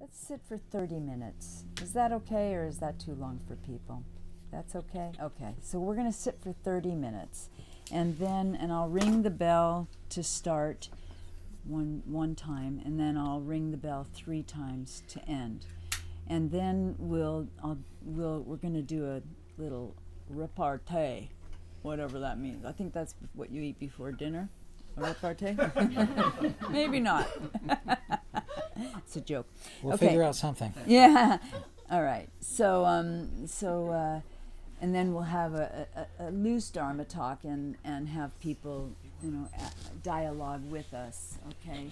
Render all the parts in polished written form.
Let's sit for 30 minutes. Is that okay, or is that too long for people? That's okay? Okay, so we're going to sit for 30 minutes. And I'll ring the bell to start one time, and then I'll ring the bell 3 times to end. And then we're going to do a little repartee, whatever that means. I think that's what you eat before dinner. A repartee? Maybe not. It's a joke. We'll figure out something. Yeah. All right. So and then we'll have a loose Dharma talk and have people, dialogue with us. Okay.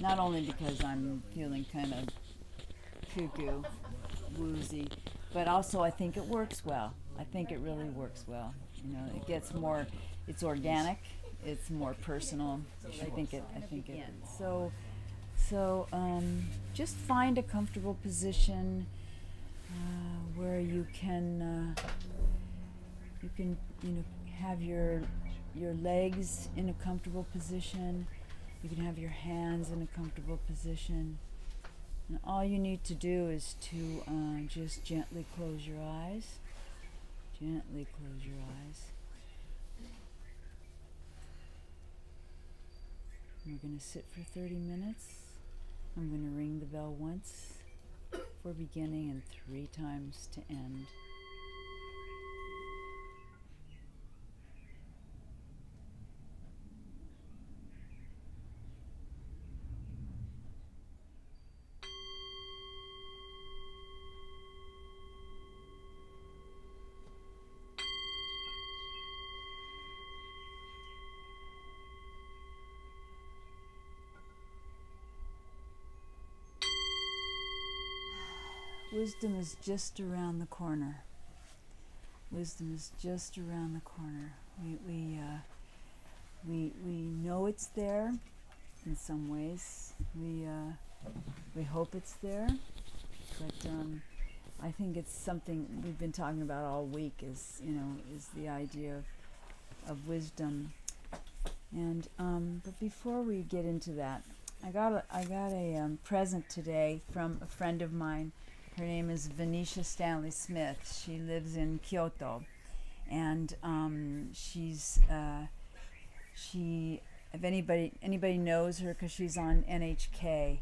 Not only because I'm feeling kind of cuckoo, woozy, but also I think it works well. I think it really works well. It gets more. It's organic. It's more personal. I think it. So just find a comfortable position where you can have your legs in a comfortable position. You can have your hands in a comfortable position. And all you need to do is to just gently close your eyes. Gently close your eyes. We're going to sit for 30 minutes. I'm going to ring the bell once for beginning and 3 times to end. Wisdom is just around the corner. Wisdom is just around the corner. We know it's there in some ways. We hope it's there, but I think it's something we've been talking about all week. Is the idea of wisdom. And but before we get into that, I got a present today from a friend of mine. Her name is Venetia Stanley Smith. She lives in Kyoto, and if anybody knows her, because she's on NHK,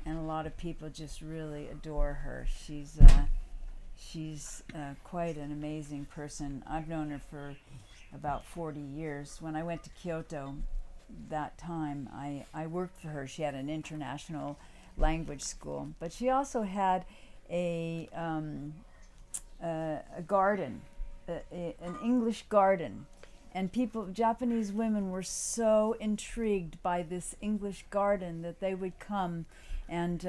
and a lot of people just really adore her. She's quite an amazing person. I've known her for about 40 years. When I went to Kyoto that time, I worked for her. She had an international language school, but she also had a garden, an English garden, and Japanese women were so intrigued by this English garden that they would come and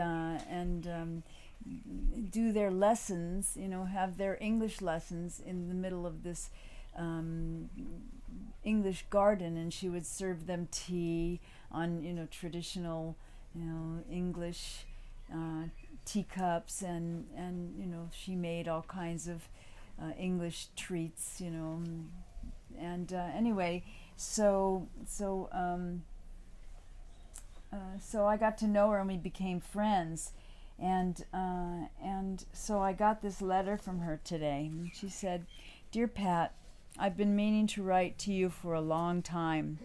do their lessons, have their English lessons in the middle of this English garden, and she would serve them tea on traditional English teacups, and she made all kinds of English treats, and anyway, so I got to know her and we became friends, and so I got this letter from her today. And she said, "Dear Pat, I've been meaning to write to you for a long time.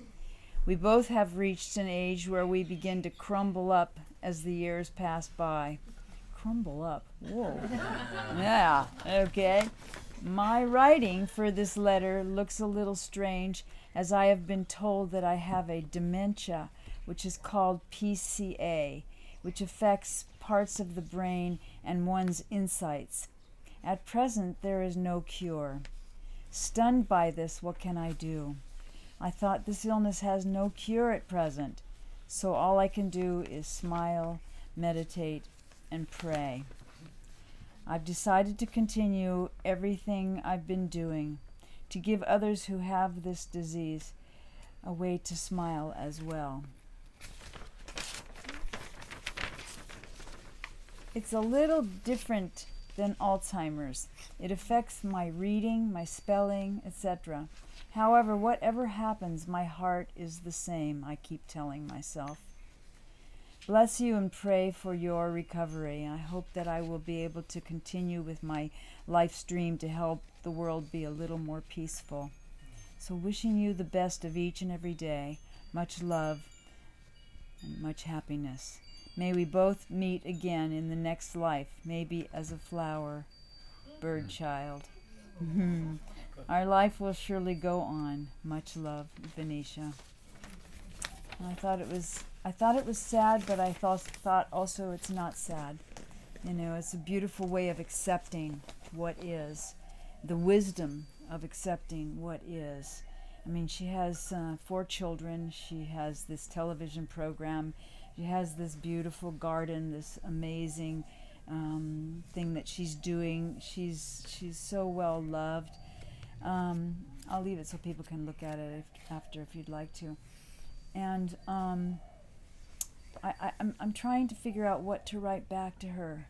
We both have reached an age where we begin to crumble up as the years pass by." Crumble up. Whoa. Yeah, okay. My writing for this letter looks a little strange, as I have been told that I have a dementia, which is called PCA, which affects parts of the brain and one's insights. At present, there is no cure. Stunned by this, what can I do? I thought this illness has no cure at present, so all I can do is smile, meditate, and pray. I've decided to continue everything I've been doing, to give others who have this disease a way to smile as well. It's a little different than Alzheimer's. It affects my reading, my spelling, etc. However, whatever happens, my heart is the same, I keep telling myself. bless you and pray for your recovery. I hope that I will be able to continue with my life stream to help the world be a little more peaceful. So wishing you the best of each and every day. Much love and much happiness. May we both meet again in the next life, maybe as a flower, bird child. Our life will surely go on. Much love, Venetia. I thought it was sad, but I thought also it's not sad. You know, it's a beautiful way of accepting what is, the wisdom of accepting what is. I mean, she has 4 children. She has this television program. She has this beautiful garden, this amazing thing that she's doing. She's so well loved. I'll leave it so people can look at it after if you'd like to. And I'm trying to figure out what to write back to her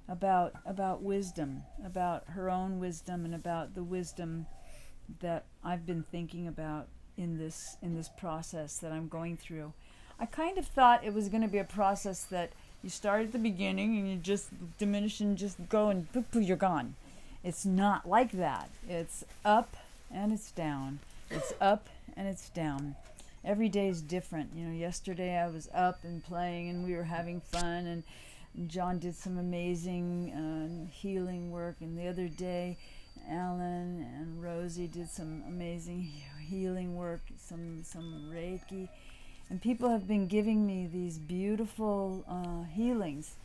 about wisdom, about her own wisdom, and about the wisdom that I've been thinking about in this process that I'm going through. I kind of thought it was going to be a process that you start at the beginning and you just diminish and just go and poof, you're gone. It's not like that. It's up and it's down. It's up and it's down. Every day is different. You know, yesterday I was up and playing and we were having fun, and John did some amazing healing work, and the other day Alan and Rosie did some amazing healing work, some Reiki, and people have been giving me these beautiful healings,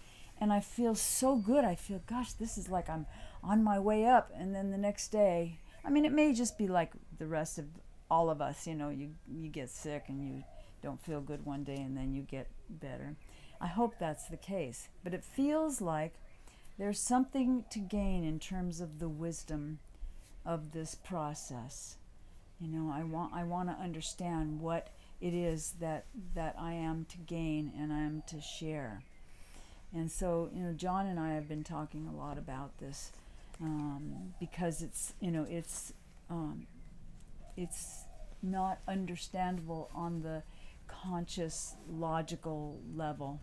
and I feel so good. I feel, gosh, this is like I'm on my way up. And then the next day, I mean, it may just be like the rest of all of us, you know, you get sick and you don't feel good one day and then you get better. I hope that's the case, but it feels like there's something to gain in terms of the wisdom of this process. You know, I want to understand what it is that I am to gain and I am to share. And so, you know, John and I have been talking a lot about this because it's, you know, it's not understandable on the conscious, logical level.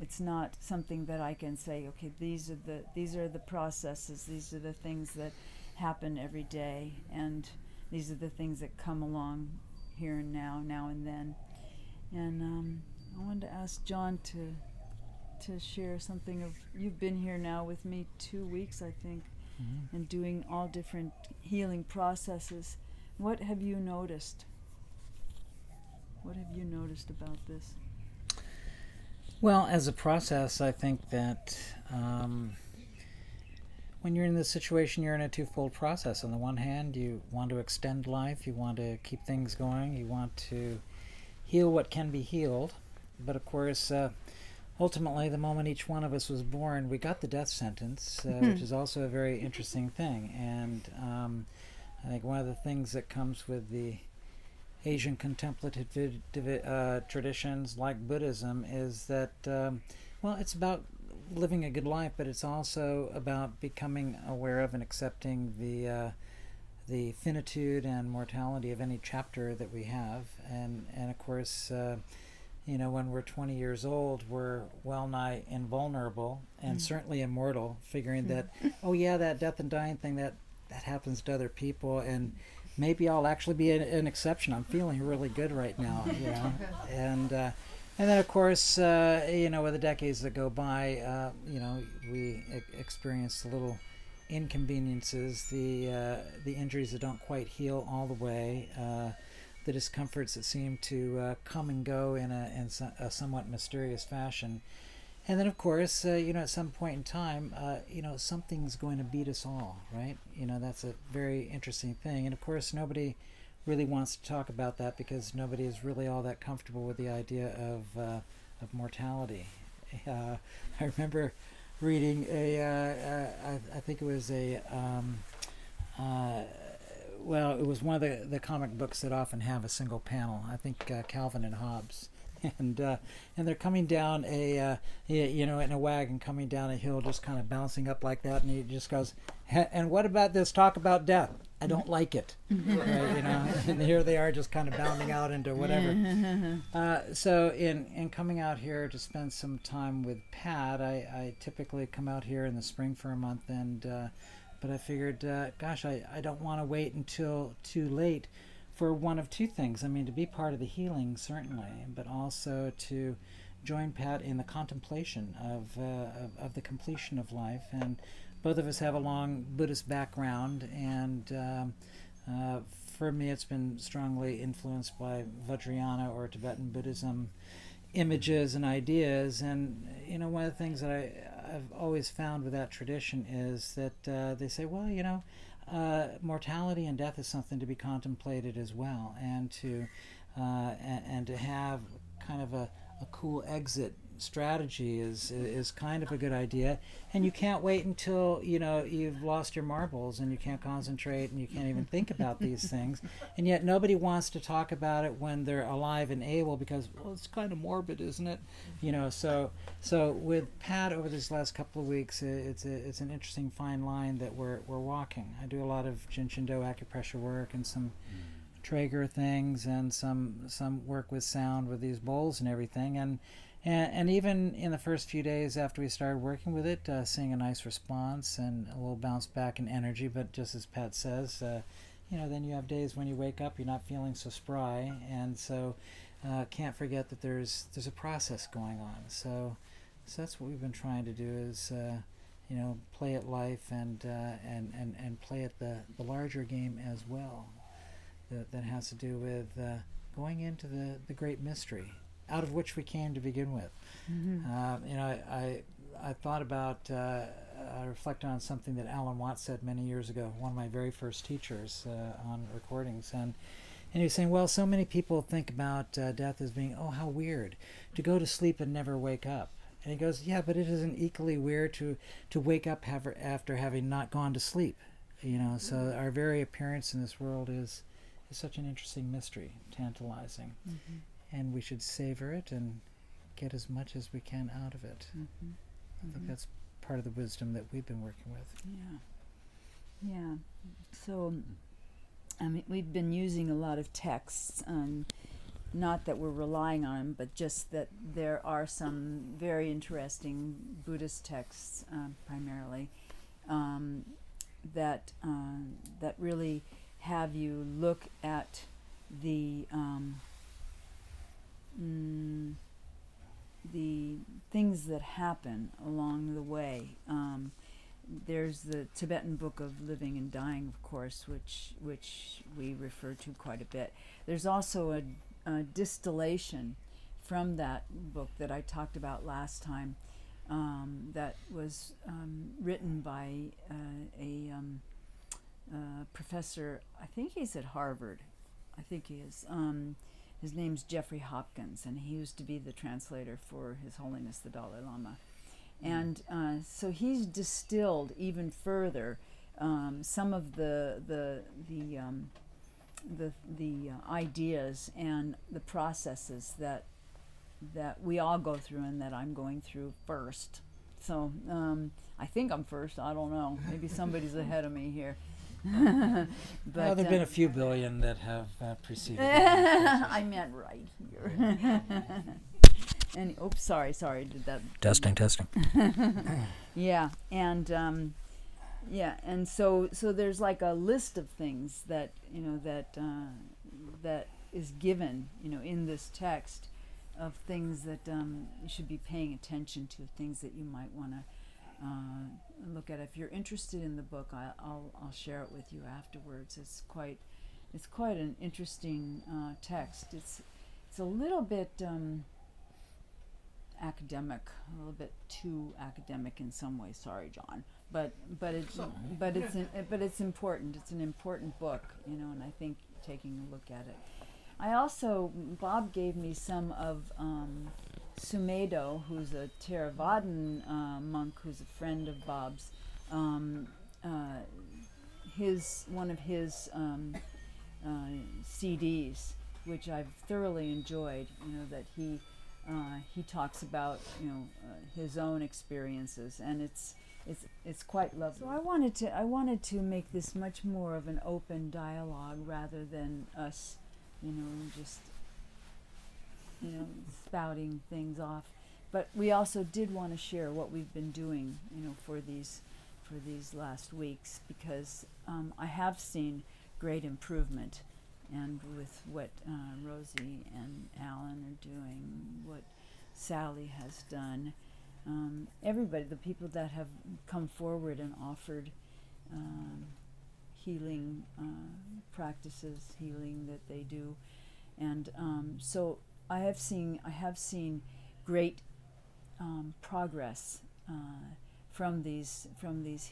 It's not something that I can say, okay, these are the processes, these are the things that happen every day, and these are the things that come along here and now and then. And I wanted to ask John to share something of, you've been here now with me 2 weeks, I think, and doing all different healing processes. What have you noticed? What have you noticed about this? Well, as a process, I think that when you're in this situation, you're in a twofold process. On the one hand, you want to extend life, you want to keep things going, you want to heal what can be healed. But of course, ultimately, the moment each one of us was born, we got the death sentence, which is also a very interesting thing. And I think one of the things that comes with the Asian contemplative traditions like Buddhism is that, well, it's about living a good life, but it's also about becoming aware of and accepting the finitude and mortality of any chapter that we have. And of course, you know, when we're 20 years old, we're well nigh invulnerable and certainly immortal, figuring that, oh yeah, that death and dying thing, that happens to other people, and maybe I'll actually be an exception. I'm feeling really good right now, you know. And then, of course, you know, with the decades that go by, you know, we experience the little inconveniences, the injuries that don't quite heal all the way, the discomforts that seem to come and go in a somewhat mysterious fashion. And then, of course, you know, at some point in time, you know, something's going to beat us all, right? You know, that's a very interesting thing. And, of course, nobody really wants to talk about that because nobody is really all that comfortable with the idea of mortality. I remember reading I think it was well, it was one of the comic books that often have a single panel. I think Calvin and Hobbes and they're coming down in a wagon, coming down a hill, just kind of bouncing up like that, and he just goes, and what about this talk about death? I don't like it. And here they are just kind of bounding out into whatever. So in coming out here to spend some time with Pat, I typically come out here in the spring for a month, but I figured, gosh, I don't want to wait until too late for one of two things. I mean, to be part of the healing, certainly, but also to join Pat in the contemplation of the completion of life. And both of us have a long Buddhist background, and for me it's been strongly influenced by Vajrayana or Tibetan Buddhism images and ideas. And one of the things that I've always found with that tradition is that they say, well, mortality and death is something to be contemplated as well, and to have kind of a cool exit strategy is kind of a good idea. And you can't wait until you've lost your marbles and you can't concentrate and you can't even think about these things, and yet nobody wants to talk about it when they're alive and able, because, well, it's kind of morbid, isn't it? So with Pat over these last couple of weeks, it's an interesting fine line that we're walking. I do a lot of Jinshindo acupressure work and some Traeger things and some work with sound with these bowls and everything, and even in the first few days after we started working with it, seeing a nice response and a little bounce back in energy. But just as Pat says, then you have days when you wake up, you're not feeling so spry, and so can't forget that there's a process going on. So that's what we've been trying to do, is play at life and play at the larger game as well. That has to do with going into the great mystery, out of which we came to begin with. I thought about, I reflected on something that Alan Watts said many years ago, one of my very first teachers on recordings, and he was saying, well, so many people think about death as being, oh, how weird, to go to sleep and never wake up. And he goes, yeah, but it isn't equally weird to wake up after having not gone to sleep. So our very appearance in this world is such an interesting mystery, tantalizing. And we should savor it and get as much as we can out of it. I think that's part of the wisdom that we've been working with. Yeah. So, I mean, we've been using a lot of texts, not that we're relying on them, but just that there are some very interesting Buddhist texts, primarily, that really have you look at the things that happen along the way. There's the Tibetan Book of Living and Dying, of course, which we refer to quite a bit. There's also a distillation from that book that I talked about last time, that was written by a professor. I think he's at Harvard. I think he is. His name's Jeffrey Hopkins, and he used to be the translator for His Holiness the Dalai Lama. And so he's distilled even further some of the ideas and the processes that we all go through, and that I'm going through first. So I think I'm first. I don't know. Maybe somebody's ahead of me here. But there have been a few billion that have preceded. I meant right here. And oops, sorry. Did that? Testing. Yeah, and and so there's like a list of things that that is given in this text, of things that you should be paying attention to, things that you might want to look at. If you're interested in the book, I'll share it with you afterwards. It's quite an interesting text. It's a little bit academic, a little bit too academic in some ways. Sorry, John, but it's important. It's an important book, and I think taking a look at it. Bob gave me some of Sumedho, who's a Theravadan monk who's a friend of Bob's. One of his CDs which I've thoroughly enjoyed. You know, that he talks about, you know, his own experiences, and it's quite lovely. So I wanted to make this much more of an open dialogue rather than us, you know, just, you know, spouting things off. But we also did want to share what we've been doing, you know, for these last weeks, because I have seen great improvement, and with what Rosie and Alan are doing, what Sally has done, everybody, the people that have come forward and offered healing practices, healing that they do, and so I have seen great progress from these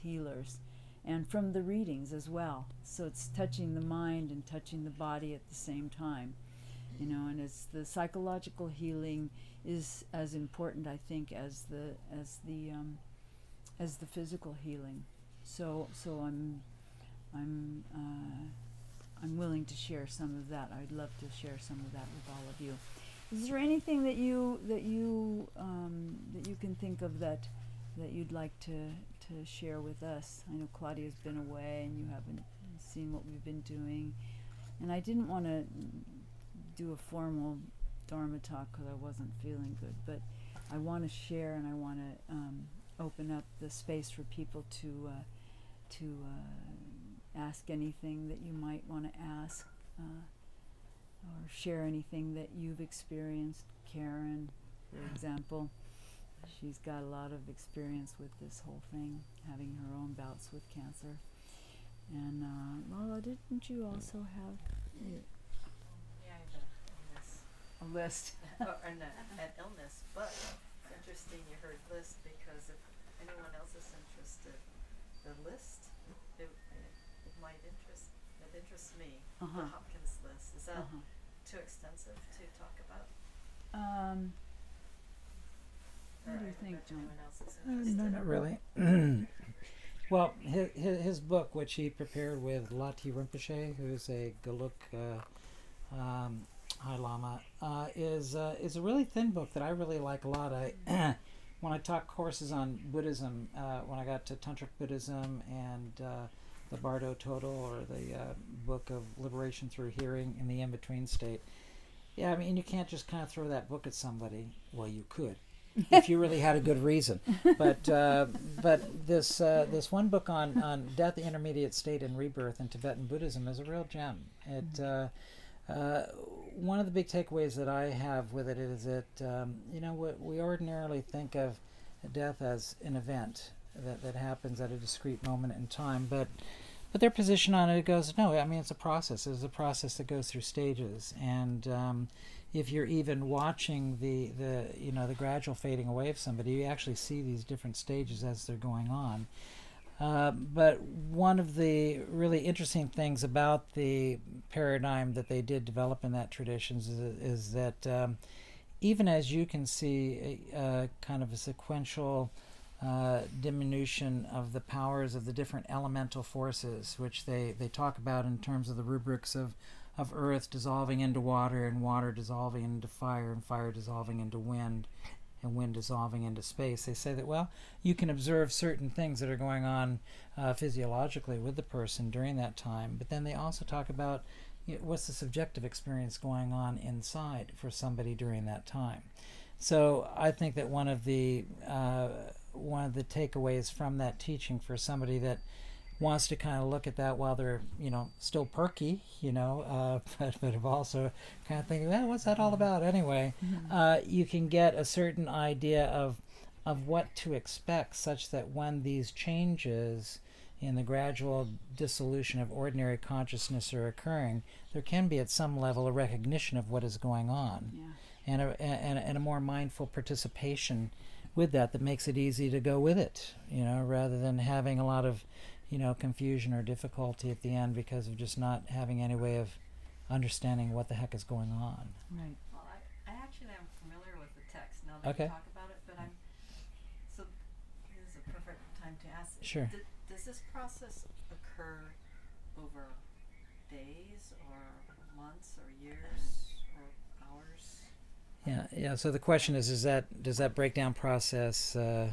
healers, and from the readings as well. So it's touching the mind and touching the body at the same time, you know. And it's the psychological healing is as important, I think, as the physical healing. So I'm willing to share some of that. I'd love to share some of that with all of you. Is there anything that you can think of that you'd like to share with us? I know Claudia's been away and you haven't seen what we've been doing, and I didn't want to do a formal Dharma talk because I wasn't feeling good, but I want to share, and I want to open up the space for people to ask anything that you might want to ask, or share anything that you've experienced. Karen, for example, she's got a lot of experience with this whole thing, having her own bouts with cancer. And Lola, didn't you also have Yeah, I have a list? an illness, but it's interesting you heard list, because if anyone else is interested, the list, it might interest, it interests me, the Hopkins list. Is that too extensive to talk about? What do you think, John? Anyone else is interested? No, not really. Well, his book, which he prepared with Lati Rinpoche, who is a Geluk High Lama, is a really thin book that I really like a lot. When I taught courses on Buddhism, when I got to Tantric Buddhism and the Bardo Total, or the Book of Liberation Through Hearing in the In-Between State, yeah, I mean, you can't just kind of throw that book at somebody. Well, you could, if you really had a good reason. But this one book on death, the intermediate state, and rebirth in Tibetan Buddhism is a real gem. It one of the big takeaways that I have with it is that you know, we ordinarily think of death as an event that happens at a discrete moment in time, but their position on it goes, no, I mean, it's a process. It's a process that goes through stages, and if you're even watching the you know, the gradual fading away of somebody, you actually see these different stages as they're going on. But one of the really interesting things about the paradigm that they did develop in that tradition is that even as you can see a kind of a sequential diminution of the powers of the different elemental forces, which they talk about in terms of the rubrics of earth dissolving into water, and water dissolving into fire, and fire dissolving into wind, and wind dissolving into space. They say that, well, you can observe certain things that are going on physiologically with the person during that time, but then they also talk about, you know, what's the subjective experience going on inside for somebody during that time. So I think that one of the takeaways from that teaching for somebody that wants to kind of look at that while they're, you know, still perky, you know, but have also kind of thinking, well, what's that all about anyway? You can get a certain idea of what to expect, such that when these changes in the gradual dissolution of ordinary consciousness are occurring, there can be at some level a recognition of what is going on, and a more mindful participation with that makes it easy to go with it, you know, rather than having a lot of, you know, confusion or difficulty at the end because of just not having any way of understanding what the heck is going on. Right. Well, I actually am familiar with the text now that you talk about it, but so this is a perfect time to ask. Sure. Does this process occur over days or months or years or hours? Yeah. So the question is does that breakdown process, Right.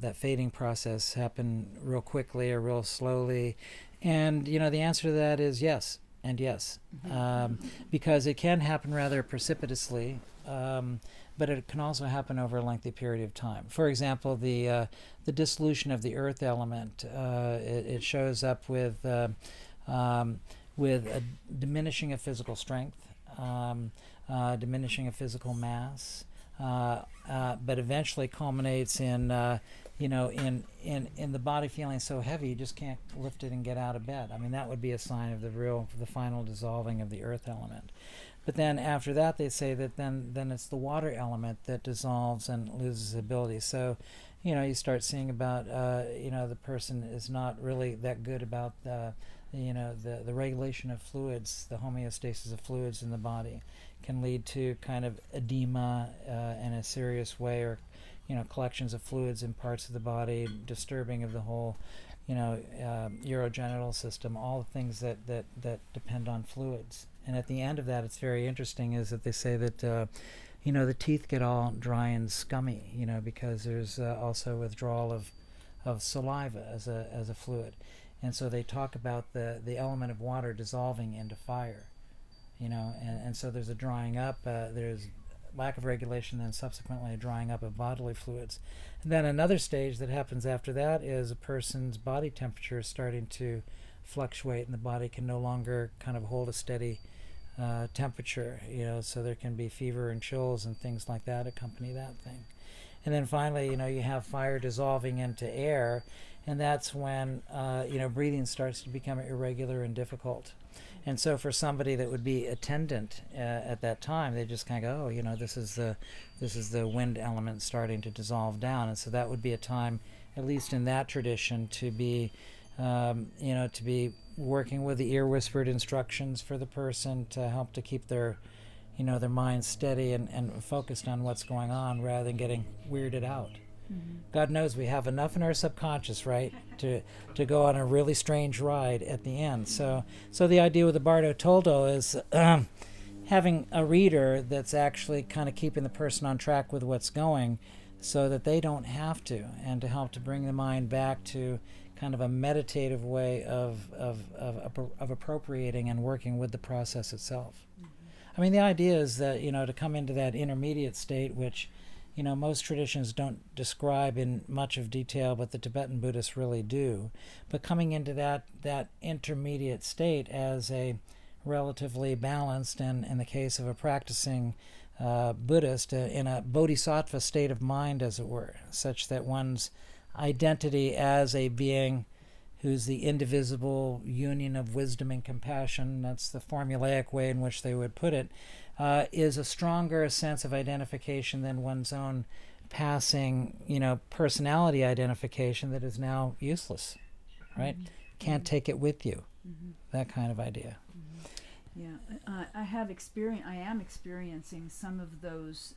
that fading process, happen real quickly or real slowly? And the answer to that is yes and yes, because it can happen rather precipitously, but it can also happen over a lengthy period of time. For example, the dissolution of the earth element, it shows up with a diminishing of physical strength, diminishing of physical mass, but eventually culminates in in the body feeling so heavy you just can't lift it and get out of bed. I mean, that would be a sign of the final dissolving of the earth element. But then after that, they say that then it's the water element that dissolves and loses ability. So, you start seeing about the person is not really that good about the regulation of fluids, the homeostasis of fluids in the body can lead to kind of edema in a serious way, or collections of fluids in parts of the body, disturbing of the whole urogenital system, all the things that depend on fluids. And at the end of that, it's very interesting is that they say that the teeth get all dry and scummy, because there's also withdrawal of saliva as a fluid. And so they talk about the element of water dissolving into fire, and so there's a drying up, there's lack of regulation, then subsequently a drying up of bodily fluids. And then another stage that happens after that is a person's body temperature is starting to fluctuate, and the body can no longer kind of hold a steady temperature, so there can be fever and chills and things like that accompany that thing. And then finally, you have fire dissolving into air, and that's when breathing starts to become irregular and difficult. And so for somebody that would be attendant at that time, they just kind of go, this is the wind element starting to dissolve down. And so that would be a time, at least in that tradition, to be to be working with the ear whispered instructions for the person to help to keep their their mind steady and focused on what's going on, rather than getting weirded out. God knows we have enough in our subconscious, right, to go on a really strange ride at the end. So the idea with the Bardo Toldo is having a reader that's actually kind of keeping the person on track with what's going, so that they don't have to, and to help to bring the mind back to kind of a meditative way of appropriating and working with the process itself. I mean, the idea is that to come into that intermediate state, which most traditions don't describe in much of detail, but the Tibetan Buddhists really do. But coming into that intermediate state as a relatively balanced, and in the case of a practicing Buddhist, in a bodhisattva state of mind, as it were, such that one's identity as a being who's the indivisible union of wisdom and compassion, that's the formulaic way in which they would put it, is a stronger sense of identification than one's own passing, personality identification that is now useless, right? Can't take it with you, that kind of idea. Yeah, I am experiencing some of those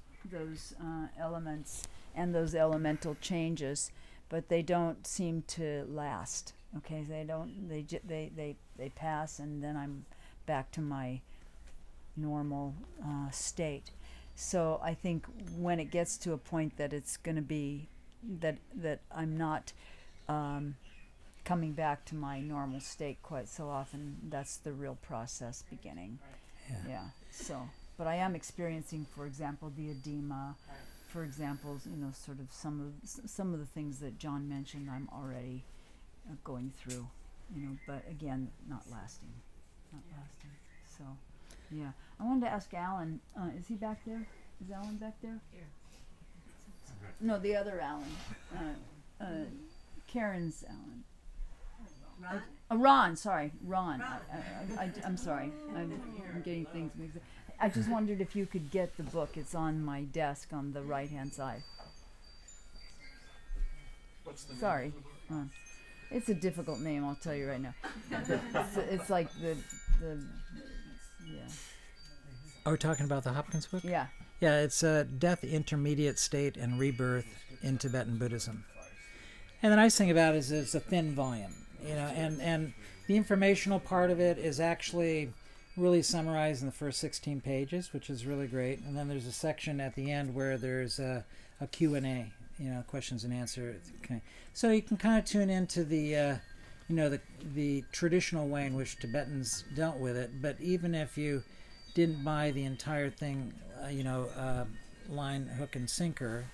elements and those elemental changes, but they don't seem to last. Okay, they pass, and then I'm back to my normal state. So I think when it gets to a point that it's going to be that I'm not coming back to my normal state quite so often, that's the real process beginning. Yeah. So, but I am experiencing, for example, the edema. For example, sort of some of the things that John mentioned, I'm already going through, but again, not lasting. So, yeah. I wanted to ask Alan, is he back there? Is Alan back there? Here. No, the other Alan. Karen's Alan. Ron? Ron, sorry. Ron. I'm sorry. I'm getting things mixed up. I just wondered if you could get the book. It's on my desk on the right-hand side. What's the Sorry. It's a difficult name, I'll tell you right now. It's like the yeah. Are we talking about the Hopkins book? Yeah. Yeah, it's Death, Intermediate State, and Rebirth in Tibetan Buddhism. And the nice thing about it is it's a thin volume, and the informational part of it is actually really summarized in the first 16 pages, which is really great. And then there's a section at the end where there's a Q&A, questions and answers. Okay. So you can kind of tune into the the traditional way in which Tibetans dealt with it. But even if you didn't buy the entire thing, line, hook, and sinker,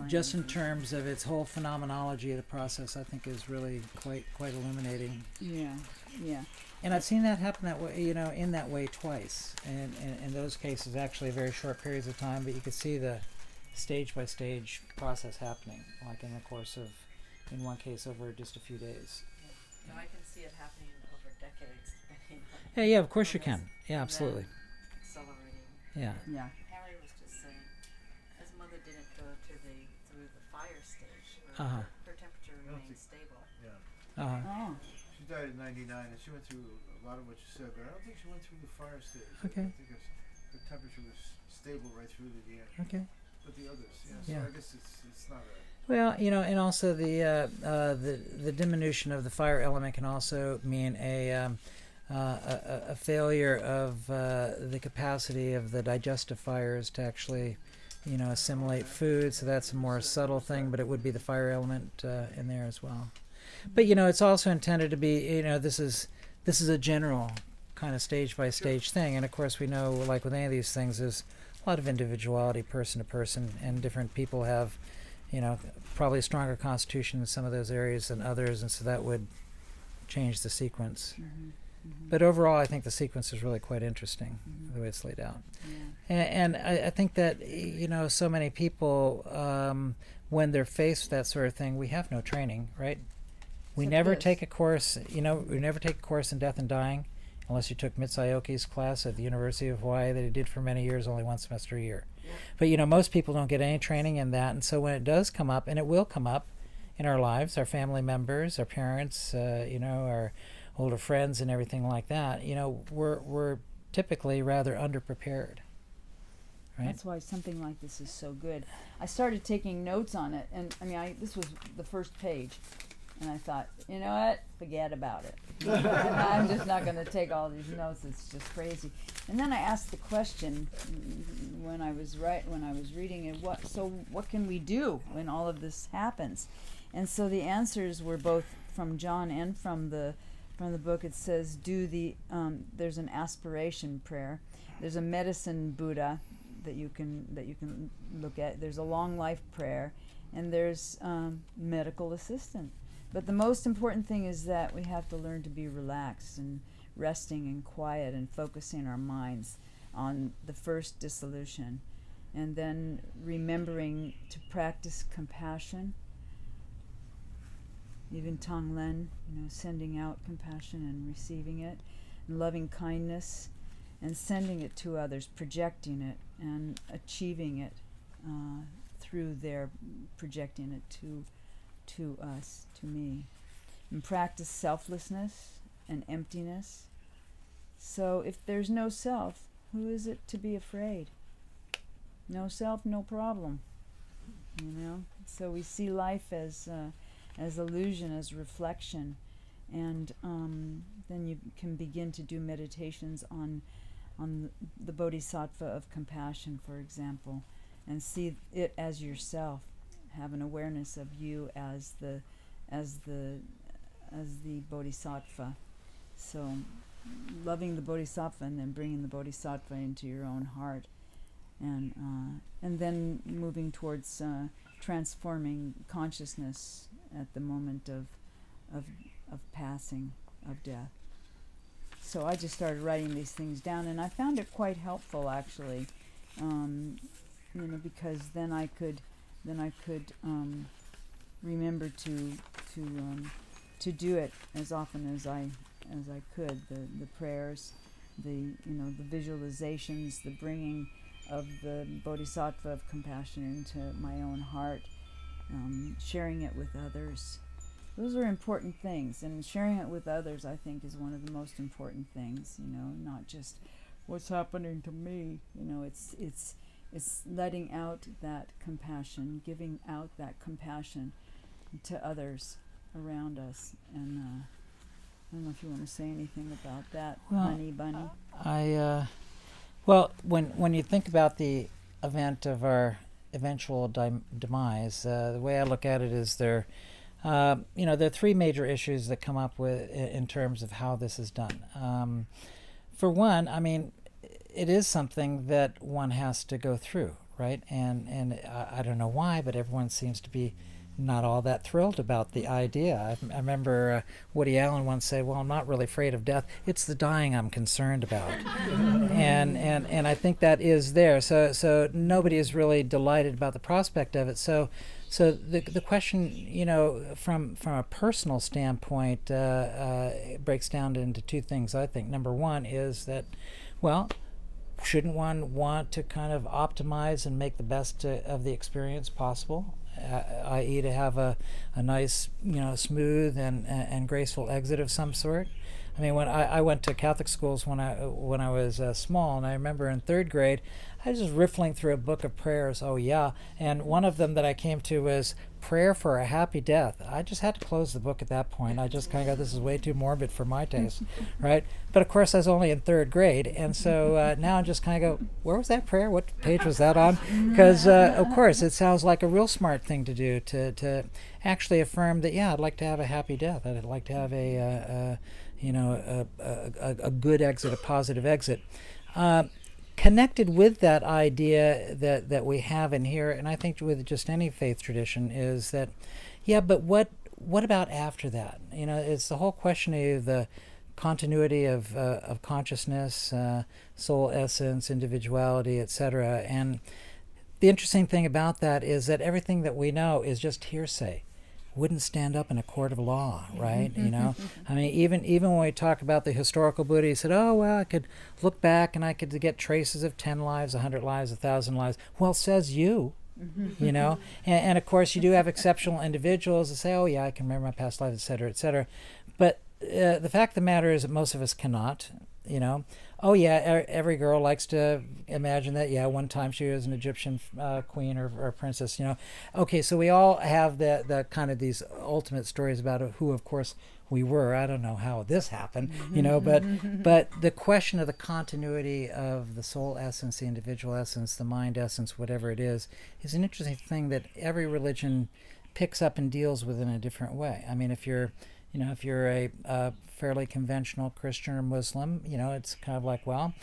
just in terms of its whole phenomenology of the process, I think is really quite illuminating. Yeah. And I've seen that happen that way, in that way twice. And in those cases, actually very short periods of time, but you could see the stage-by-stage process happening, like in the course of, in one case, over just a few days. Yeah. No, I can see it happening over decades. Yeah, of course you can. Yeah, absolutely. Accelerating. Yeah. Harry was just saying, his mother didn't go through the fire stage. Her temperature remained stable. Uh-huh. She died at 99, and she went through a lot of what you said, but I don't think she went through the fire stage. Okay. I think her temperature was stable right through to the end. Okay. But the others, so Yeah. I guess it's not a... Well, and also the diminution of the fire element can also mean a failure of the capacity of the digestive fires to actually, assimilate food. So that's a more subtle thing, but it would be the fire element in there as well. But it's also intended to be, this is a general kind of stage by stage thing, and of course we know, like with any of these things, there's a lot of individuality, person to person, and different people have, probably a stronger constitution in some of those areas than others, and so that would change the sequence. But overall, I think the sequence is really quite interesting, the way it's laid out. And I think that, so many people, when they're faced with that sort of thing, we have no training, right? We never take a course, we never take a course in death and dying, unless you took Mitsuyoki's class at the University of Hawaii that he did for many years, only one semester a year. But, most people don't get any training in that, and so when it does come up, and it will come up in our lives, our family members, our parents, our older friends and everything like that, we're typically rather underprepared. Right? That's why something like this is so good. I started taking notes on it, and this was the first page, and I thought, you know what, forget about it. I'm just not going to take all these notes. It's just crazy. And then I asked the question when I was reading it. What can we do when all of this happens? And so the answers were both from John and from the book. It says there's an aspiration prayer. There's a medicine Buddha that you can look at. There's a long life prayer, and there's medical assistant. But the most important thing is that we have to learn to be relaxed and resting and quiet and focusing our minds on the first dissolution, and then remembering to practice compassion. Even Tonglen, sending out compassion and receiving it, and loving kindness, and sending it to others, projecting it and achieving it through their projecting it to us, to me. And practice selflessness and emptiness. So if there's no self, who is it to be afraid? No self, no problem. So we see life as illusion, as reflection, and then you can begin to do meditations on the bodhisattva of compassion, for example, and see it as yourself. Have an awareness of you as the bodhisattva. So loving the bodhisattva and then bringing the bodhisattva into your own heart, and then moving towards transforming consciousness at the moment of passing, of death. So I just started writing these things down, and I found it quite helpful, actually, because then I could remember to do it as often as I could. The prayers, the visualizations, the bringing of the bodhisattva of compassion into my own heart, sharing it with others. Those are important things, and sharing it with others, I think, is one of the most important things. Not just what's happening to me. It's letting out that compassion, giving out that compassion to others around us, and I don't know if you want to say anything about that, Well, Honey Bunny. Well, when you think about the event of our eventual demise, the way I look at it is there are three major issues that come up with in terms of how this is done. For one, I mean, it is something that one has to go through, right? And I don't know why, but everyone seems to be not all that thrilled about the idea. I remember Woody Allen once said, "Well, I'm not really afraid of death. It's the dying I'm concerned about." and I think that is there. So nobody is really delighted about the prospect of it. So the question, from a personal standpoint, breaks down into two things. I think number one is that, well, shouldn't one want to kind of optimize and make the best of the experience possible? I.e. to have a nice, smooth and graceful exit of some sort. I mean, when I went to Catholic schools when I was small, and I remember in third grade, I was just riffling through a book of prayers. Oh yeah, and one of them that I came to was prayer for a happy death. I just had to close the book at that point. I just kind of got, this is way too morbid for my taste, right? But of course, I was only in third grade, and so now I just kind of go, where was that prayer? What page was that on? Because of course, it sounds like a real smart thing to do to actually affirm that, yeah, I'd like to have a happy death. I'd like to have a good exit, a positive exit. Connected with that idea that we have in here, and I think with just any faith tradition, is that, yeah, but what about after that? It's the whole question of the continuity of consciousness, soul essence, individuality, etc. And the interesting thing about that is that everything that we know is just hearsay. Wouldn't stand up in a court of law, right? I mean, even when we talk about the historical Buddha, he said, oh, well, I could look back and I could get traces of 10 lives, 100 lives, 1,000 lives. Well, says you, and of course you do have exceptional individuals that say, oh yeah, I can remember my past life, et cetera, et cetera. But the fact of the matter is that most of us cannot, Oh yeah, every girl likes to imagine that, yeah, one time she was an Egyptian queen or princess, Okay, so we all have the kind of these ultimate stories about who, of course, we were. I don't know how this happened, but the question of the continuity of the soul essence, the individual essence, the mind essence, whatever it is an interesting thing that every religion picks up and deals with in a different way. I mean, if you're a fairly conventional Christian or Muslim, it's kind of like, well,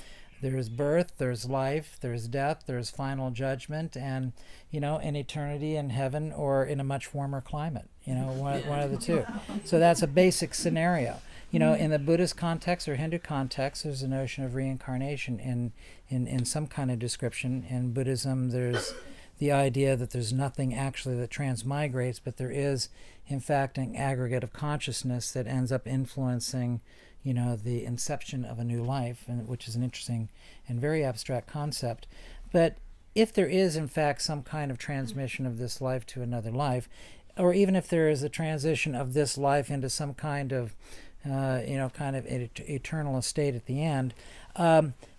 there's birth, there's life, there's death, there's final judgment, and, an eternity in heaven or in a much warmer climate, one of the two. So that's a basic scenario. In the Buddhist context or Hindu context, there's a notion of reincarnation in some kind of description. In Buddhism, there's the idea that there's nothing actually that transmigrates, but there is, in fact, an aggregate of consciousness that ends up influencing, the inception of a new life, and which is an interesting and very abstract concept. But if there is, in fact, some kind of transmission of this life to another life, or even if there is a transition of this life into some kind of, eternal estate at the end,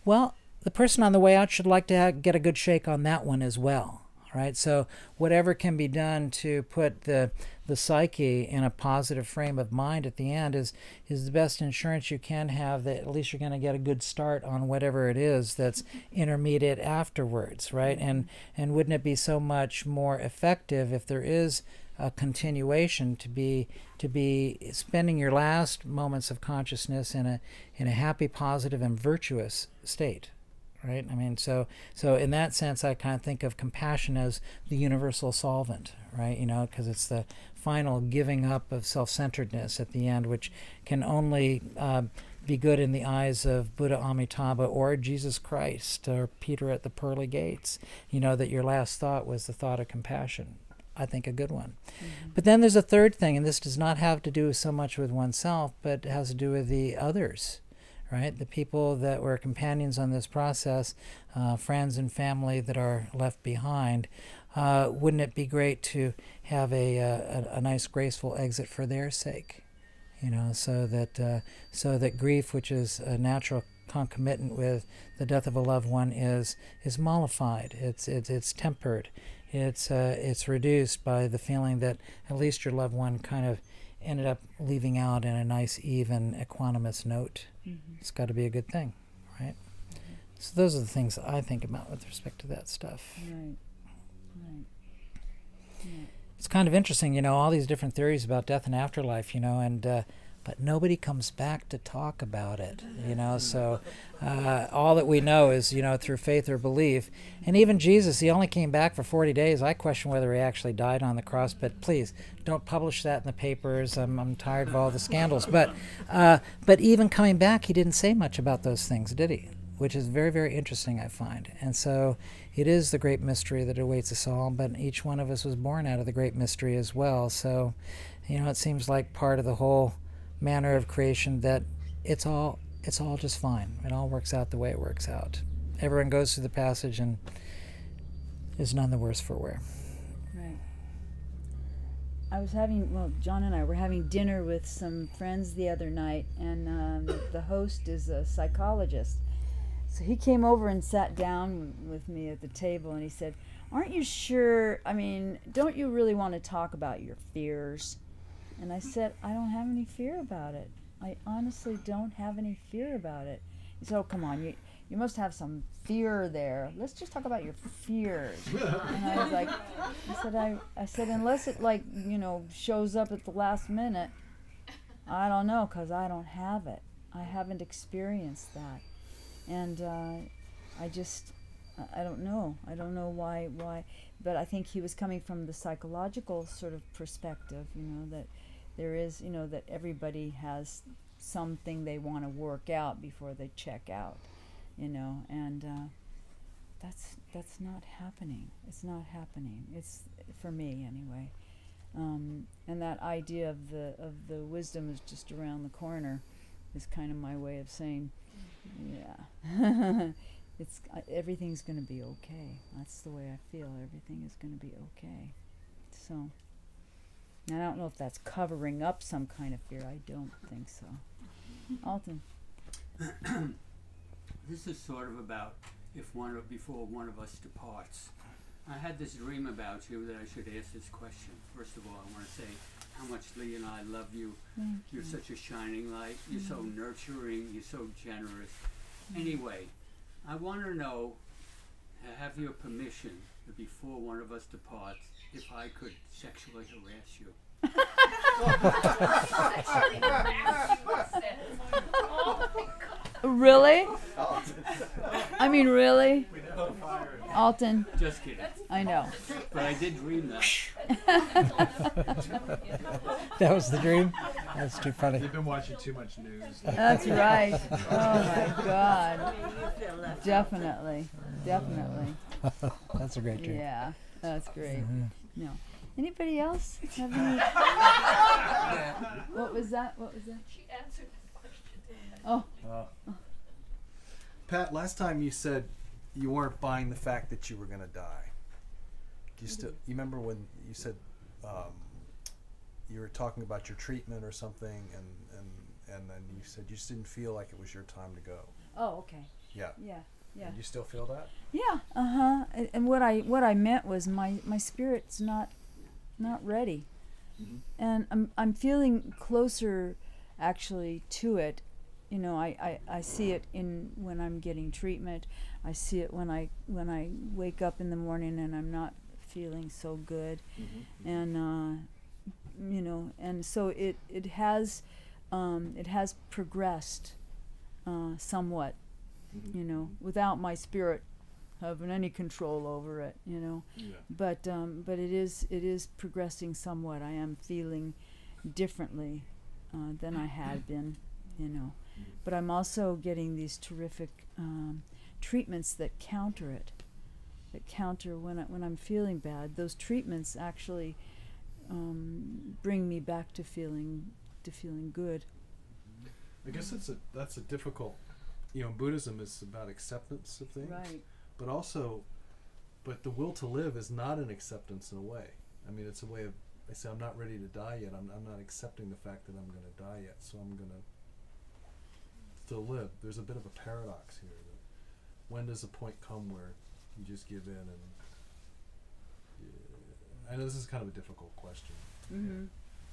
well, the person on the way out should like to get a good shake on that one as well. Right, so whatever can be done to put the psyche in a positive frame of mind at the end is the best insurance you can have that at least you're going to get a good start on whatever it is that's intermediate afterwards, right? And wouldn't it be so much more effective if there is a continuation to be spending your last moments of consciousness in a happy, positive, and virtuous state? Right? I mean, so in that sense, I kind of think of compassion as the universal solvent, right? Because it's the final giving up of self-centeredness at the end, which can only be good in the eyes of Buddha Amitabha or Jesus Christ or Peter at the pearly gates, that your last thought was the thought of compassion. I think a good one. But then there's a third thing, and this does not have to do so much with oneself, but it has to do with the others. Right, the people that were companions on this process, friends and family that are left behind. Wouldn't it be great to have a nice, graceful exit for their sake? So that grief, which is a natural concomitant with the death of a loved one, is mollified. It's tempered. It's reduced by the feeling that at least your loved one kind of ended up leaving out in a nice, even, equanimous note. Mm-hmm. It's got to be a good thing, right? So those are the things I think about with respect to that stuff. Right. Right. Yeah. It's kind of interesting, you know, all these different theories about death and afterlife, you know, and but nobody comes back to talk about it, you know. So all that we know is, you know, through faith or belief. And even Jesus, he only came back for 40 days. I question whether he actually died on the cross, but please don't publish that in the papers. I'm tired of all the scandals. But even coming back, he didn't say much about those things, did he? Which is very, very interesting, I find. And so it is the great mystery that awaits us all, but each one of us was born out of the great mystery as well. So, you know, it seems like part of the whole manner of creation that it's all just fine. It all works out the way it works out. Everyone goes through the passage and is none the worse for wear. Right. John and I were having dinner with some friends the other night, and the host is a psychologist. So he came over and sat down with me at the table, and he said, "Aren't you sure, don't you really want to talk about your fears?" And I said, "I don't have any fear about it. I honestly don't have any fear about it." He said, "Oh, come on, you must have some fear there. Let's just talk about your fears." And I was like, I said, unless it shows up at the last minute, I don't know, 'cause I don't have it. I haven't experienced that. And I don't know. I don't know why, but I think he was coming from the psychological sort of perspective, that there is, that everybody has something they want to work out before they check out, and that's not happening. It's not happening. It's, for me anyway. And that idea of the wisdom is just around the corner is kind of my way of saying, yeah, everything's going to be okay. That's the way I feel. Everything is going to be okay. So, I don't know if that's covering up some kind of fear. I don't think so. Alton. This is sort of about before one of us departs. I had this dream about you that I should ask this question. First of all, I want to say how much Lee and I love you. You're such a shining light. You're so nurturing. You're so generous. Anyway, I want to know, have your permission that before one of us departs, if I could sexually harass you. Really? Really? Alton. Just kidding. I know. But I did dream that. That was the dream? That's too funny. You've been watching too much news. That's right. Oh my God. Definitely. That's a great dream. Yeah, that's great. No. Anybody else have any? What was that? She answered the question. Oh. Pat, last time you said you weren't buying the fact that you were going to die. Do you remember when you said you were talking about your treatment or something, and then you said you just didn't feel like it was your time to go? Oh, okay. Yeah. Yeah. And you still feel that? Yeah. And what I meant was my spirit's not ready, and I'm feeling closer, actually, to it. I see it when I'm getting treatment. I see it when I wake up in the morning and I'm not feeling so good, and and so it has progressed somewhat, without my spirit having any control over it, but it is progressing somewhat. I am feeling differently than I had been, but I'm also getting these terrific treatments that counter it, that counter when I'm feeling bad. Those treatments actually bring me back to feeling good. I guess that's a difficult, Buddhism is about acceptance of things, Right. But the will to live is not an acceptance in a way. It's a way of, I say, I'm not ready to die yet. I'm not accepting the fact that I'm going to die yet, so I'm going to still live. There's a bit of a paradox here. When does a point come where you just give in? And I know this is kind of a difficult question.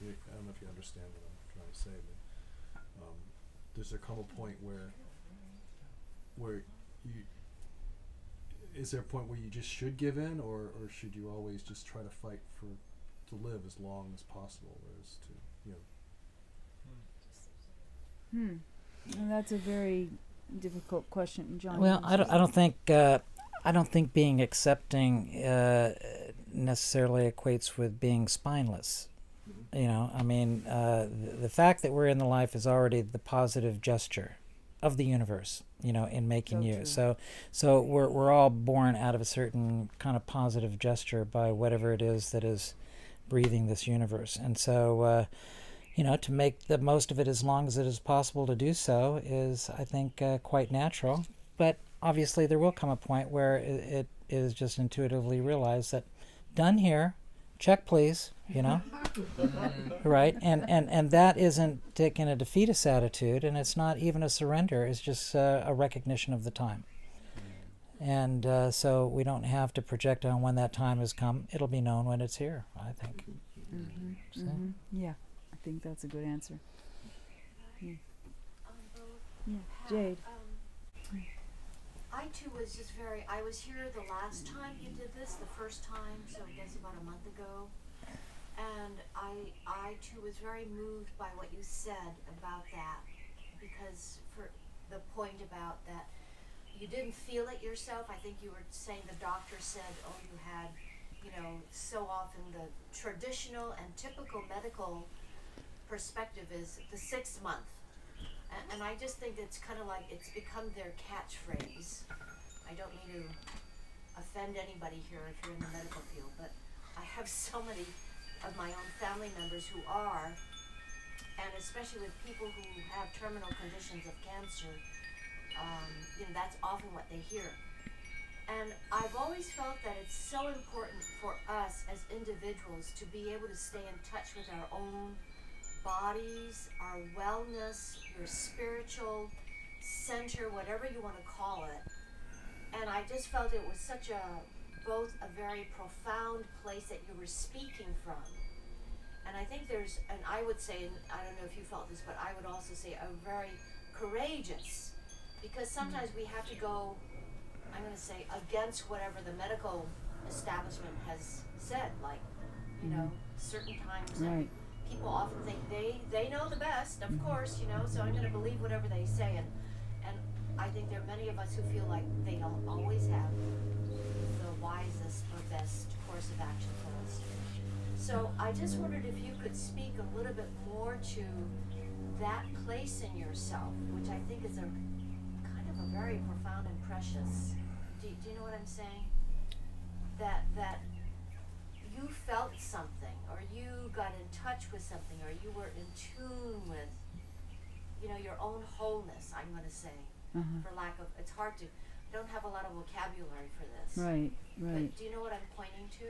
I don't know if you understand what I'm trying to say, but does there come a point where you, is there a point where you just should give in, or should you always just try to fight to live as long as possible, as to, Well, that's a very difficult question, John. Well, I don't think being accepting necessarily equates with being spineless. You know, I mean, the fact that we're in the life is already the positive gesture of the universe, you know, in making you. So we're all born out of a certain kind of positive gesture by whatever it is that is breathing this universe. And so, you know, to make the most of it as long as it is possible to do so is, I think, quite natural. But obviously there will come a point where it is just intuitively realized that done here, check please, you know, right? And that isn't taking a defeatist attitude, and it's not even a surrender. It's just a recognition of the time. And so we don't have to project on when that time has come. It'll be known when it's here, I think. So. Yeah, I think that's a good answer. Yeah, Jade. I too was just I was here the last time you did this, the first time, so I guess about a month ago. And I too was very moved by what you said about that, because for the point about that you didn't feel it yourself. I think you were saying the doctor said, oh, you had, you know, so often the traditional and typical medical perspective is the 6th month. And I just think it's kind of like it's become their catchphrase. I don't mean to offend anybody here if you're in the medical field, but I have so many of my own family members who are, and especially with people who have terminal conditions of cancer, you know, that's often what they hear. And I've always felt that it's so important for us as individuals to be able to stay in touch with our own bodies, our wellness, your spiritual center, whatever you want to call it. And I just felt it was such both a very profound place that you were speaking from. And I think and I would say, and I don't know if you felt this, but I would also say a very courageous, because sometimes we have to go, I'm going to say, against whatever the medical establishment has said, like, you know, certain times. Right. People often think they know the best, of course, you know, so I'm going to believe whatever they say. And I think there are many of us who feel like they don't always have the wisest or best course of action for us. So I just wondered if you could speak a little bit more to that place in yourself, which I think is a kind of a very profound and precious. Do you know what I'm saying? That you felt something, or you got in touch with something, or you were in tune with, you know, your own wholeness, I'm going to say, for lack of, it's hard to, I don't have a lot of vocabulary for this. Right. But do you know what I'm pointing to?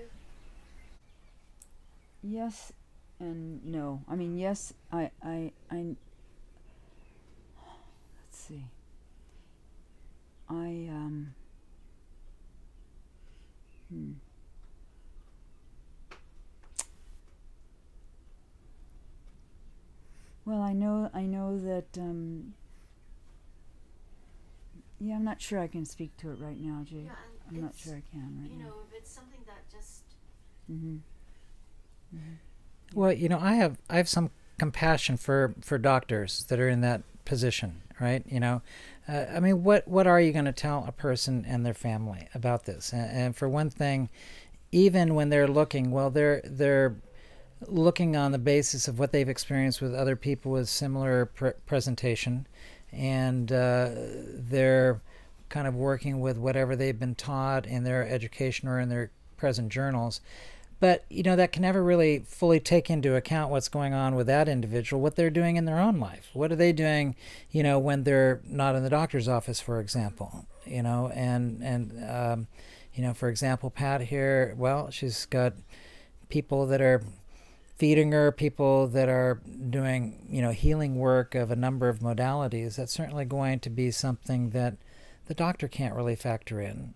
Yes and no. I mean, yes, I let's see. Well, I know that, yeah, I'm not sure I can speak to it right now, Jay. Yeah, I'm not sure I can right you now. know, if it's something that just... Well, you know, I have some compassion for doctors that are in that position, right? You know, I mean, what are you going to tell a person and their family about this? And for one thing, even when they're looking, well, they're looking on the basis of what they've experienced with other people with similar presentation, and they're kind of working with whatever they've been taught in their education or in their present journals. But, you know, that can never really fully take into account what's going on with that individual, what they're doing in their own life. What are they doing, you know, when they're not in the doctor's office, for example, you know, and you know, for example, Pat here, well, she's got people that are feeding her, people that are doing, you know, healing work of a number of modalities. That's certainly going to be something that the doctor can't really factor in.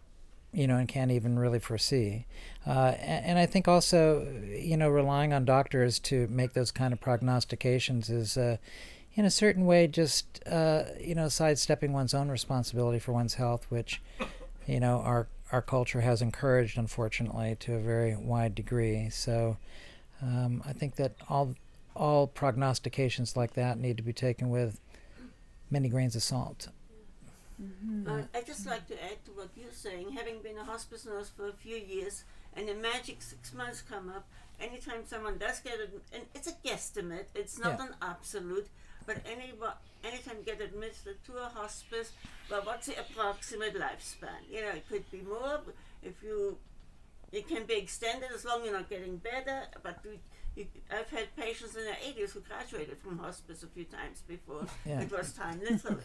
and can't even really foresee. And I think also, relying on doctors to make those kind of prognostications is, in a certain way, just, sidestepping one's own responsibility for one's health, which, our culture has encouraged, unfortunately, to a very wide degree. So I think that all prognostications like that need to be taken with many grains of salt. I'd just like to add to what you're saying. Having been a hospice nurse for a few years, and the magic 6 months come up, anytime someone does get it, and it's a guesstimate, it's not an absolute, but anytime you get admitted to a hospice, well, what's the approximate lifespan? It could be more. It can be extended as long as you're not getting better, but I've had patients in their 80s who graduated from hospice a few times before. Yeah. It was time, literally.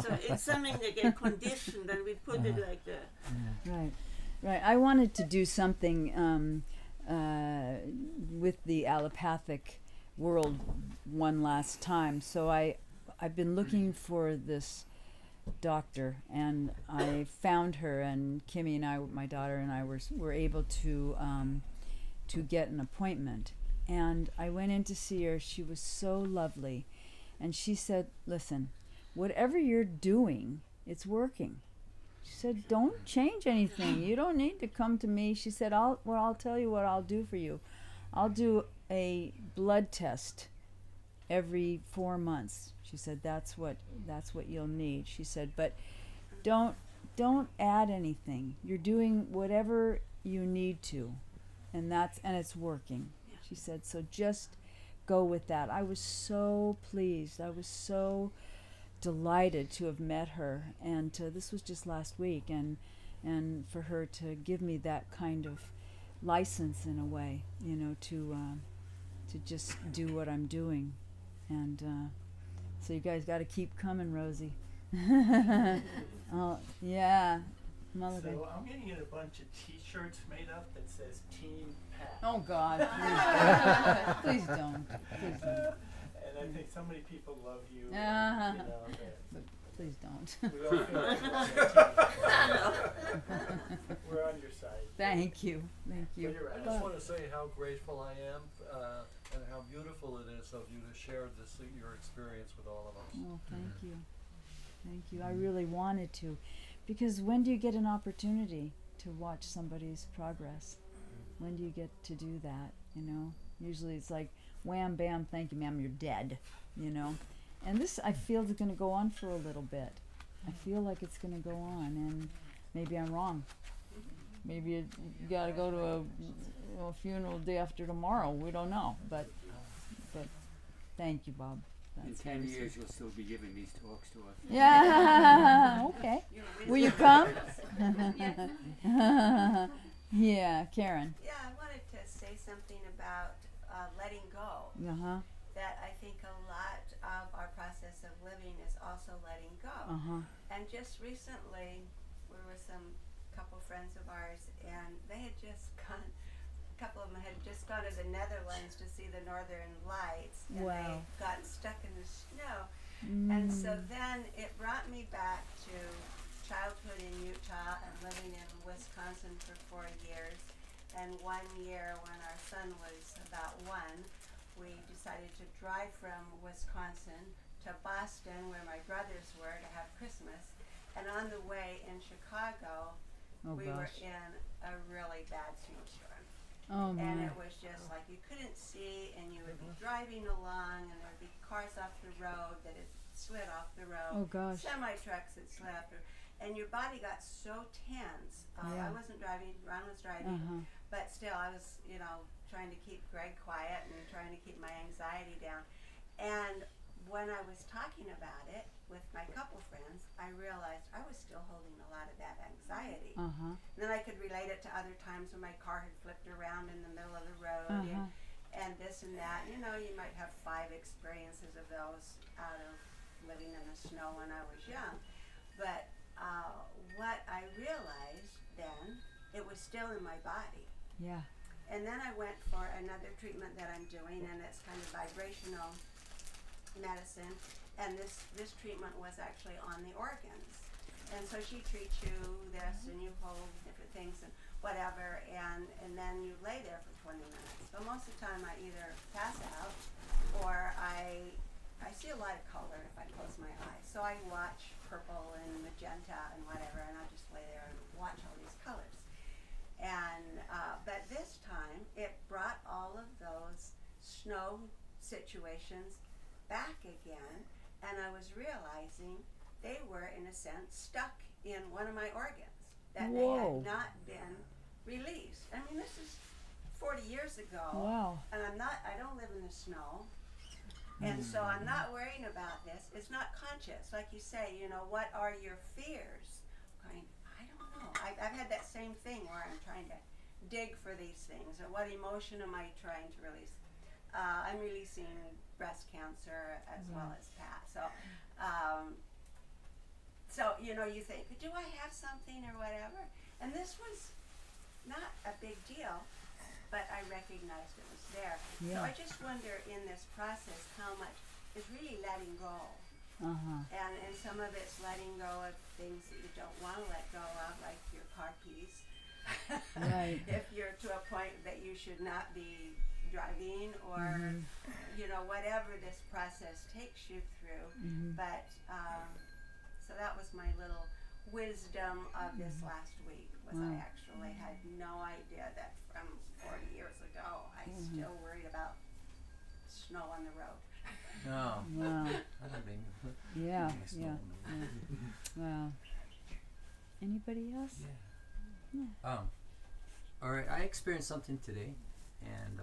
So it's something that get conditioned, and we put it like that. Right. I wanted to do something with the allopathic world one last time. So I've been looking for this doctor, and I found her, and Kimmy and I, my daughter and I, were able to get an appointment. And I went in to see her. She was so lovely, and she said, "Listen, whatever you're doing, it's working." She said, "Don't change anything. You don't need to come to me." She said, I'll tell you what I'll do for you. I'll do a blood test every 4 months." She said, that's what you'll need. She said, "But don't add anything. You're doing whatever you need to, and it's working." She said, "So just go with that." I was so pleased. I was so delighted to have met her, and this was just last week, and for her to give me that kind of license in a way, to just do what I'm doing. And so you guys got to keep coming, Rosie. Oh yeah, Mulligan. So I'm getting a bunch of T-shirts made up that says Team Pat. Oh God, please don't. Please don't. And I think so many people love you. But please don't. We all feel like we're on your team. We're on your side. Thank you. Thank you. But you're right. I just want to say how grateful I am and how beautiful it is of you to share your experience with all of us. Oh, thank you. Thank you. I really wanted to, because when do you get an opportunity to watch somebody's progress? When do you get to do that? Usually it's like, wham, bam, thank you, ma'am, you're dead. And this, I feel, is going to go on for a little bit. I feel like it's going to go on, and maybe I'm wrong. Maybe you got to go to a funeral day after tomorrow. We don't know, but thank you, Bob. In 10 years, you'll still be giving these talks to us. Yeah. Okay. Will you come? Yeah, Karen. Yeah, I wanted to say something about letting go. That I think a lot of our process of living is also letting go. And just recently, we were with a couple friends of ours, and they had just gone. A couple of them had just gone to the Netherlands to see the Northern Lights, and they got stuck in the snow. And so then it brought me back to childhood in Utah and living in Wisconsin for 4 years. And 1 year when our son was about 1, we decided to drive from Wisconsin to Boston, where my brothers were, to have Christmas. And on the way in Chicago, we were in a really bad snowstorm. And it was just like you couldn't see, and you would be driving along, and there would be cars off the road that had slid off the road. Semi-trucks that slid off the road. And your body got so tense. I wasn't driving, Ron was driving, but still I was, trying to keep Greg quiet and trying to keep my anxiety down. And when I was talking about it with my couple friends, I realized I was still holding a lot of that anxiety. And then I could relate it to other times when my car had flipped around in the middle of the road and this and that. You might have 5 experiences of those out of living in the snow when I was young. But what I realized then, it was still in my body. And then I went for another treatment that I'm doing, and it's kind of vibrational medicine, and this treatment was actually on the organs. and so she treats you this, and you hold different things and whatever, and then you lay there for 20 minutes. But most of the time I either pass out or I see a lot of color if I close my eyes. So I watch purple and magenta and whatever, and I just lay there and watch all these colors. And but this time it brought all of those snow situations back again, and I was realizing they were, in a sense, stuck in one of my organs, that they had not been released. I mean, this is 40 years ago, and I don't live in the snow, and so I'm not worrying about this. It's not conscious, like you say. You know, what are your fears? Going, I don't know. I've had that same thing where I'm trying to dig for these things, or what emotion am I trying to release? I'm releasing breast cancer as well as Pat. So, so you know, you think, do I have something or whatever? And this was not a big deal, but I recognized it was there. So I just wonder in this process how much is really letting go. And some of it's letting go of things that you don't want to let go of, like your car keys. If you're to a point that you should not be driving, or you know, whatever this process takes you through. But so that was my little wisdom of this last week, was I actually had no idea that from 40 years ago I still worried about snow on the road. Wow. Anybody else? All right, I experienced something today, and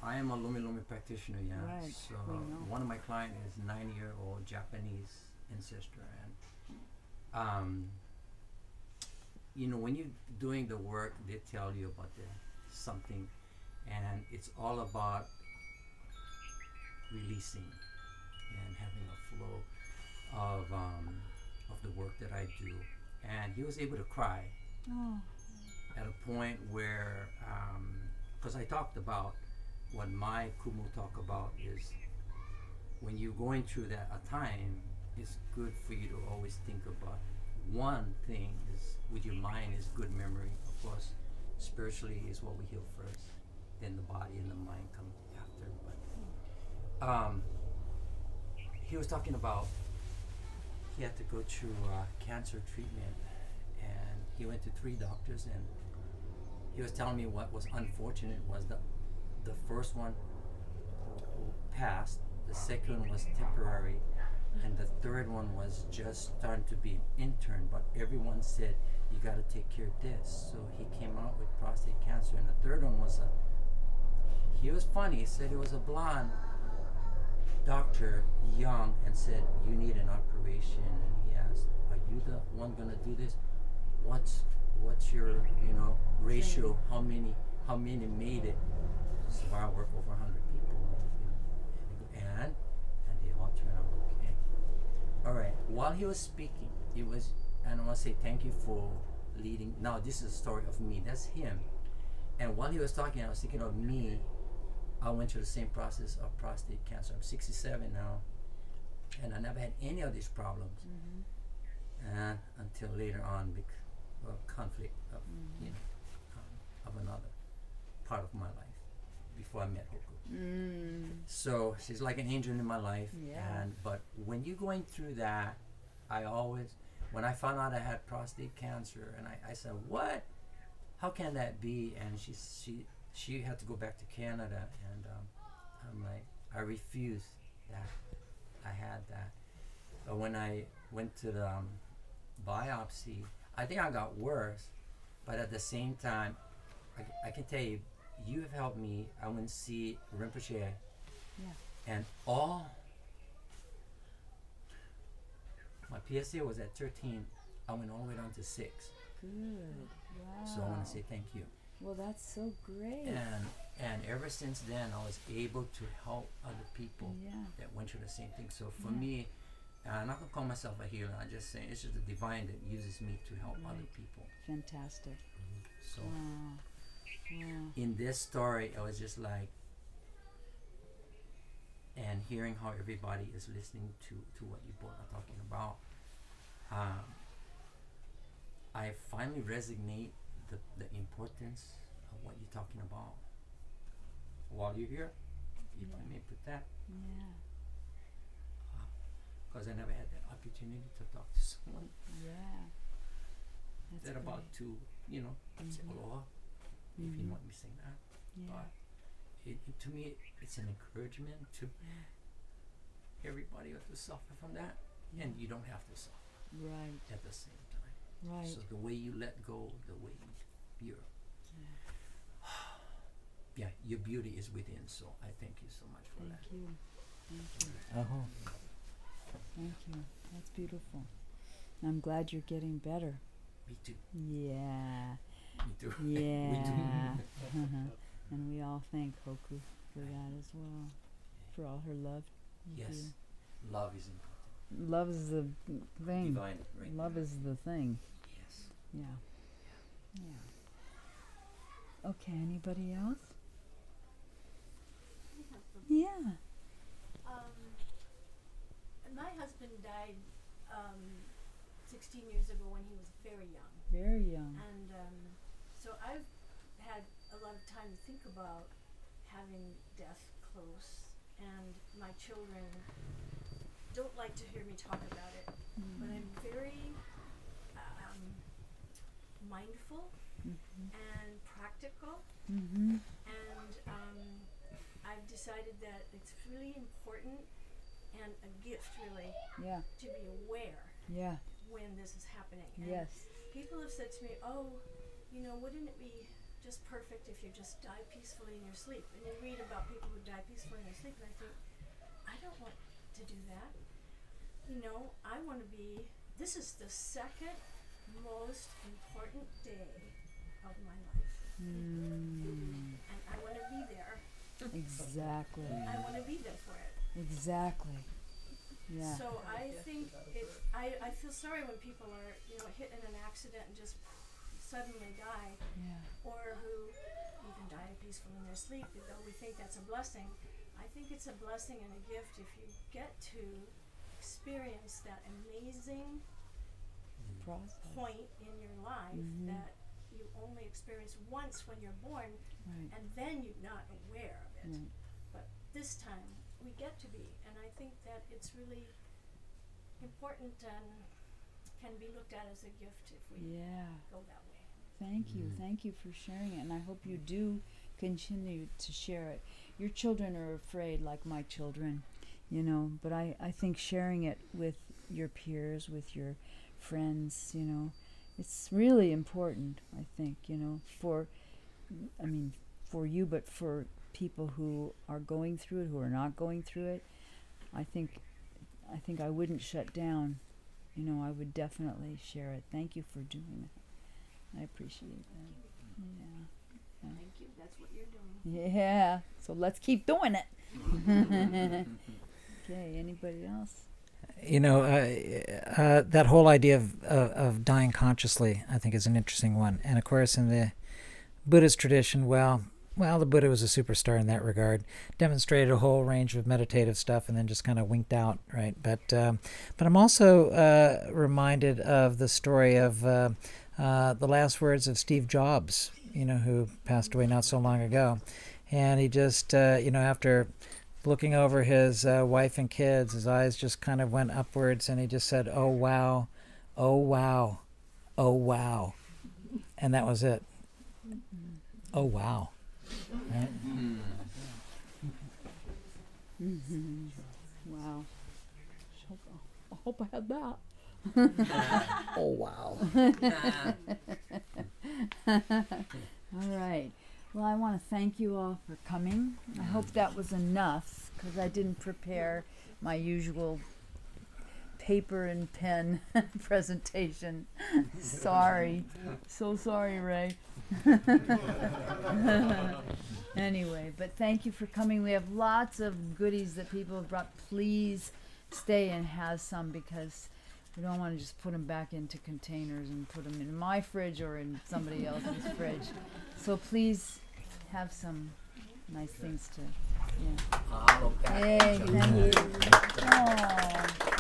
I am a Lumi Lumi practitioner, so one of my clients is 9-year-old Japanese ancestor, and you know, when you're doing the work, they tell you about something, and it's all about releasing and having a flow of the work that I do. And he was able to cry at a point where, because I talked about what my Kumu talk about is, when you're going through that a time, it's good for you to always think about one thing is, with your mind, is good memory. Of course, spiritually is what we heal first, then the body and the mind come after. But he was talking about he had to go through cancer treatment, and he went to 3 doctors, and he was telling me what was unfortunate was the first one passed, the second one was temporary, and the third one was just starting to be an intern, but everyone said, you got to take care of this. So he came out with prostate cancer, and the third one was he was funny, he said he was a blonde doctor, young, and said, you need an operation. And he asked, are you the one going to do this? What's your, you know, ratio? How many made it? So I work over 100 people, you know, and they all turned out okay. All right. While he was speaking, it was, and I want to say thank you for leading. Now this is a story of me. That's him. And while he was talking, I was thinking of me. I went through the same process of prostate cancer. I'm 67 now, and I never had any of these problems until later on, because of conflict of you know, of another part of my life before I met Hoku. So she's like an angel in my life. But when you're going through that, I always, when I found out I had prostate cancer, and I said, what? How can that be? And she had to go back to Canada, and I'm like, I refused that I had that. But when I went to the biopsy, I think I got worse, but at the same time, I can tell you, you have helped me. I went to see Rinpoche, and all my PSA was at 13. I went all the way down to 6. Good. Wow. So I want to say thank you. Well, that's so great. And ever since then, I was able to help other people that went through the same thing. So for me, I'm not going to call myself a healer. I'm just saying it's just the divine that uses me to help other people. Fantastic. So in this story, I was just like, and hearing how everybody is listening to what you both are talking about, I finally resonate the importance of what you're talking about. While you're here, if I may put that. Yeah. Because I never had the opportunity to talk to someone Yeah. That's that great. about to, you know, say aloha, if you want me to say that. Yeah. But to me, it's an encouragement to everybody who has to suffer from that, and you don't have to suffer Right. at the same time. Right. So the way you let go, the way you're, yeah, your beauty is within. So I thank you so much for that. Thank you. Thank you. Thank you. That's beautiful. I'm glad you're getting better. Me too. Yeah. Me too. Yeah. Me too. And we all thank Hoku for that as well. For all her love. Yes. You. Love is important. Love is the thing. Divine, right? Love is the thing. Yes. Yeah. Yeah. Okay, anybody else? Yeah. My husband died 16 years ago when he was very young. Very young. And so I've had a lot of time to think about having death close, and my children don't like to hear me talk about it, but I'm very mindful and practical, and I've decided that it's really important and a gift, really, Yeah. to be aware Yeah. when this is happening. And Yes. people have said to me, oh, you know, wouldn't it be just perfect if you just die peacefully in your sleep? And you read about people who die peacefully in their sleep, and I think, I don't want to do that. You know, I want to be, this is the second most important day of my life. And I want to be there. Exactly. I want to be there for it. Exactly. Yeah. So I think I feel sorry when people are, you know, hit in an accident and just suddenly die, or who even die peacefully in their sleep, though we think that's a blessing. I think it's a blessing and a gift if you get to experience that amazing point in your life that you only experience once when you're born, and then you're not aware of it. But this time we get to be, and I think that it's really important and can be looked at as a gift if we go that way. Thank you. Thank you for sharing it, and I hope you do continue to share it. Your children are afraid, like my children, you know, but I think sharing it with your peers, with your friends, you know, it's really important, I think, you know, for you, but for people who are going through it, who are not going through it. I think I wouldn't shut down, you know, I would definitely share it. Thank you for doing that. I appreciate that. Yeah. Thank you. That's what you're doing. Yeah. So let's keep doing it. Okay. Anybody else? You know, that whole idea of dying consciously, I think, is an interesting one. And of course, in the Buddhist tradition, well, the Buddha was a superstar in that regard. Demonstrated a whole range of meditative stuff, and then just kind of winked out, right? But I'm also reminded of the story of the last words of Steve Jobs, you know, who passed away not so long ago, and he just, you know, after looking over his wife and kids, his eyes just kind of went upwards, and he just said, "Oh wow, oh wow, oh wow," and that was it. Oh wow. Right? Wow. I hope I had that. Oh wow. All right. Well, I want to thank you all for coming. I hope that was enough, because I didn't prepare my usual paper and pen presentation. Sorry. So sorry, Ray. Anyway, but thank you for coming. We have lots of goodies that people have brought. Please stay and have some, because we don't want to just put them back into containers and put them in my fridge or in somebody else's fridge. So please have some nice things to, yeah. Hey, thank you. Aww.